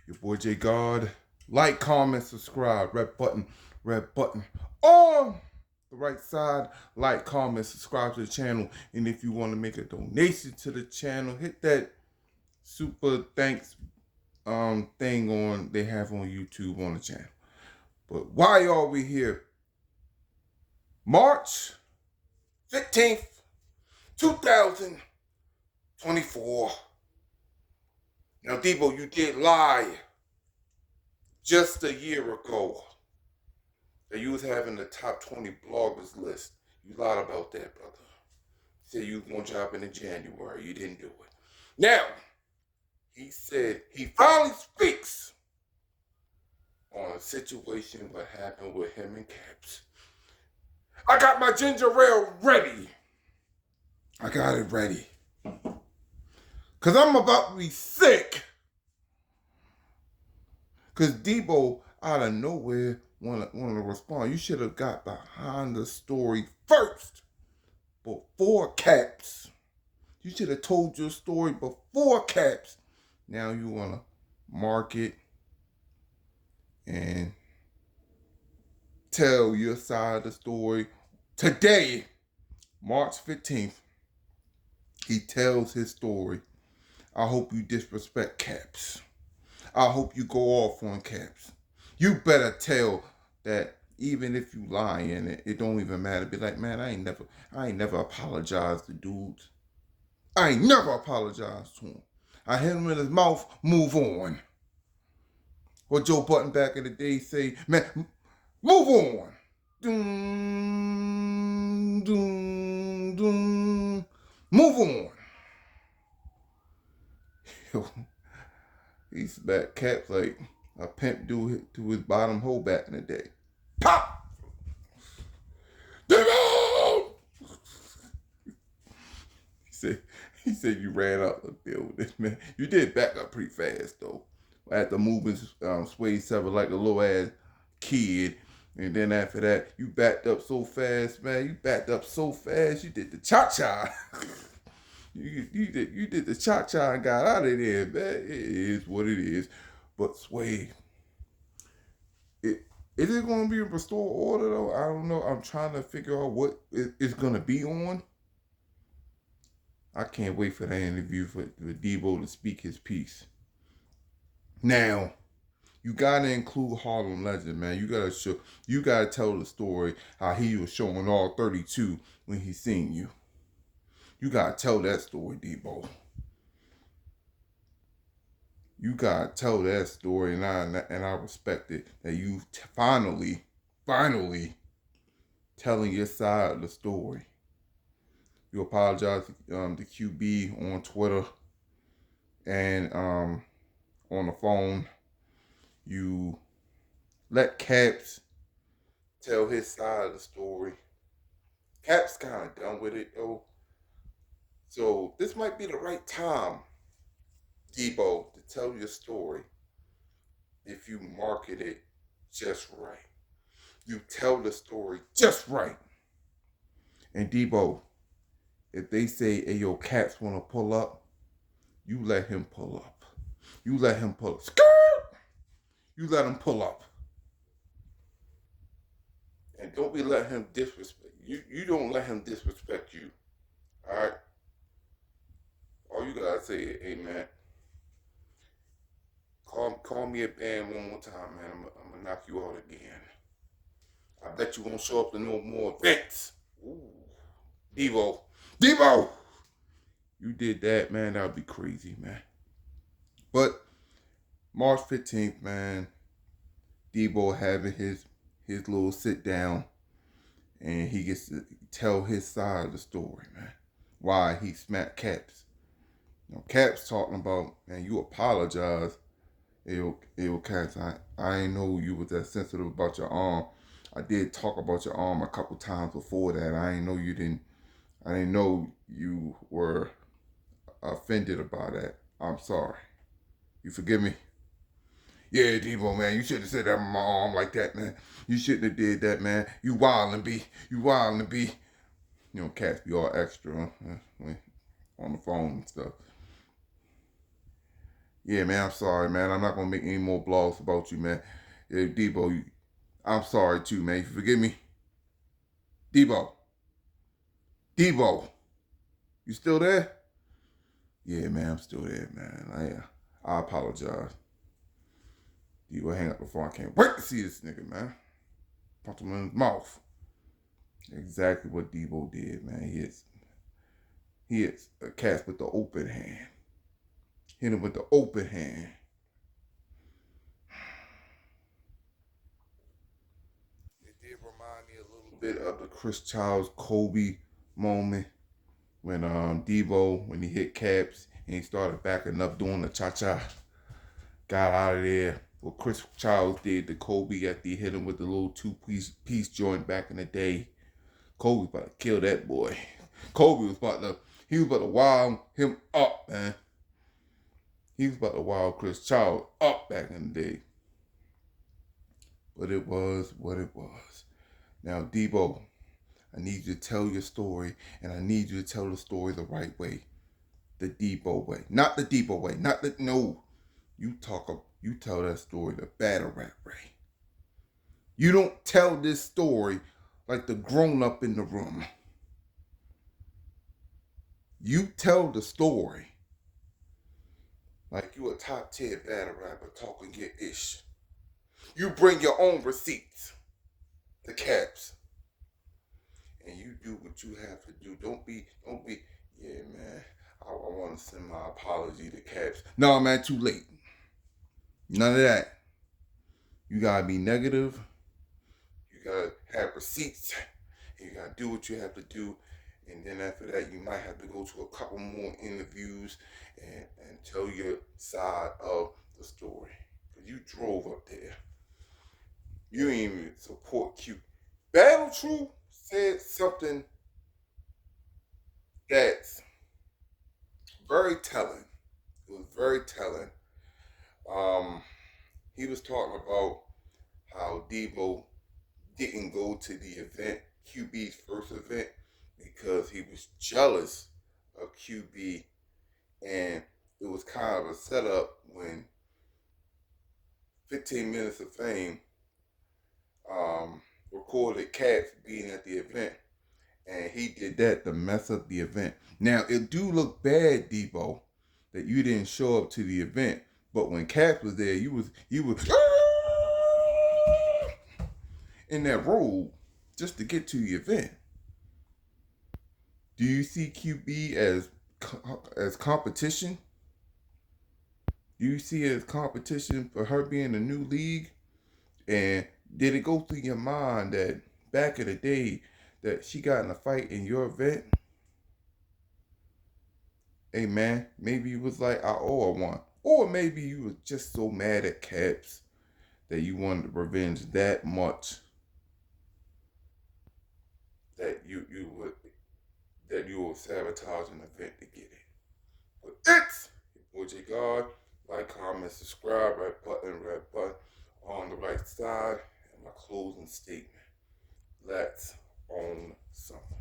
Your boy J God. Like, comment, subscribe. Red button on the right side. Like, comment, subscribe to the channel. And if you want to make a donation to the channel, hit that super thanks thing on they have on YouTube on the channel. But why are we here? March 15th, 2024. Now, Debo, you did lie just a year ago that you was having the top 20 bloggers list. You lied about that, brother. You said you was going to drop in January. You didn't do it. Now, he said he finally speaks on a situation what happened with him and Caps. I got my ginger ale ready. I got it ready. Because I'm about to be sick. Because Debo, out of nowhere, want to respond. You should have got behind the story first. Before Caps. You should have told your story before Caps. Now you want to market and tell your side of the story. Today, March 15th, he tells his story. I hope you disrespect Caps. I hope you go off on Caps. You better tell that even if you lie in it, it don't even matter. Be like, man, I ain't never apologized to dudes. I ain't never apologized to him. I hit him in his mouth, move on. What Joe Button back in the day say, man, move on. Doom, doom, doom. Move on. Yo, he smacked Caps like a pimp do to his bottom hole back in the day. Pop! Debo! He said you ran out the building, man. You did back up pretty fast though. After moving Sway Seven like a little ass kid. And then after that, you backed up so fast, man. You backed up so fast, you did the cha-cha. you did the cha-cha and got out of there, man. It is what it is. But Sway, is it going to be a restore order though? I don't know. I'm trying to figure out what it's going to be on. I can't wait for that interview for Debo to speak his piece. Now, you gotta include Harlem Legend, man. You gotta tell the story how he was showing all 32 when he seen you. You gotta tell that story, Debo. You gotta tell that story, and I respect it that you finally telling your side of the story. You apologize to QB on Twitter and on the phone. You let Caps tell his side of the story. Caps kind of done with it though. So this might be the right time, Debo, to tell your story if you market it just right. You tell the story just right. And Debo, if they say, hey, yo, Caps want to pull up, you let him pull up. You let him pull up. Skirt! You let him pull up. And don't be letting him disrespect. You don't let him disrespect you. All right? All you gotta say is, hey, man, call me a band one more time, man. I'm gonna knock you out again. I bet you won't show up to no more events. Ooh. Debo, you did that, man. That would be crazy, man. But March 15th, man, Debo having his little sit down, and he gets to tell his side of the story, man. Why he smacked Caps. You know, Caps talking about, man, you apologize. Yo, Caps, I ain't know you was that sensitive about your arm. I did talk about your arm a couple times before that. I didn't know you were offended about that. I'm sorry. You forgive me? Yeah, Debo, man, you shouldn't have said that on my arm like that, man. You shouldn't have did that, man. You wildin' be. You know, Caps be all extra on the phone and stuff. Yeah, man, I'm sorry, man. I'm not gonna make any more blogs about you, man. Yeah, Debo, I'm sorry too, man. Forgive me. Debo. Debo. You still there? Yeah, man, I'm still there, man. I apologize. Debo, hang up before I can't wait to see this nigga, man. Punch him in his mouth. Exactly what Debo did, man. He is a cast with the open hand. Hit him with the open hand. It did remind me a little bit of the Chris Childs Kobe moment when Debo, when he hit Caps and he started backing up doing the cha-cha, got out of there. What Chris Childs did to Kobe after he hit him with the little two-piece joint back in the day. Kobe was about to kill that boy. Kobe was about to wild him up, man. He was about to wild Chris Childs up back in the day. But it was what it was. Now, Debo, I need you to tell your story, and I need you to tell the story the right way. The Debo way. Not the Debo way. No. You tell that story the battle rap way. You don't tell this story like the grown up in the room. You tell the story like you a top tier battle rapper talking your ish. You bring your own receipts, the Caps, and you do what you have to do. Don't be, yeah, man. I want to send my apology to Caps. No, man, too late. None of that. You gotta be negative. You gotta have receipts. You gotta do what you have to do. And then after that, you might have to go to a couple more interviews and tell your side of the story. Because you drove up there. You didn't even support Q. Battle Truth said something that's very telling. It was very telling. He was talking about how Debo didn't go to the event, QB's first event, because he was jealous of QB, and it was kind of a setup when 15 Minutes of Fame recorded Cats being at the event, and he did that to mess up the event. Now, it do look bad, Debo, that you didn't show up to the event, but when Cats was there, you was in that robe just to get to the event. Do you see QB as competition? Do you see it as competition for her being a new league? And did it go through your mind that back in the day that she got in a fight in your event? Hey man, maybe you was like, I owe her one. Or maybe you was just so mad at Caps that you wanted revenge that much that you would sabotage an event to get it. But it's your boy J God. Like, comment, subscribe, red button on the right side. And my closing statement. Let's own something.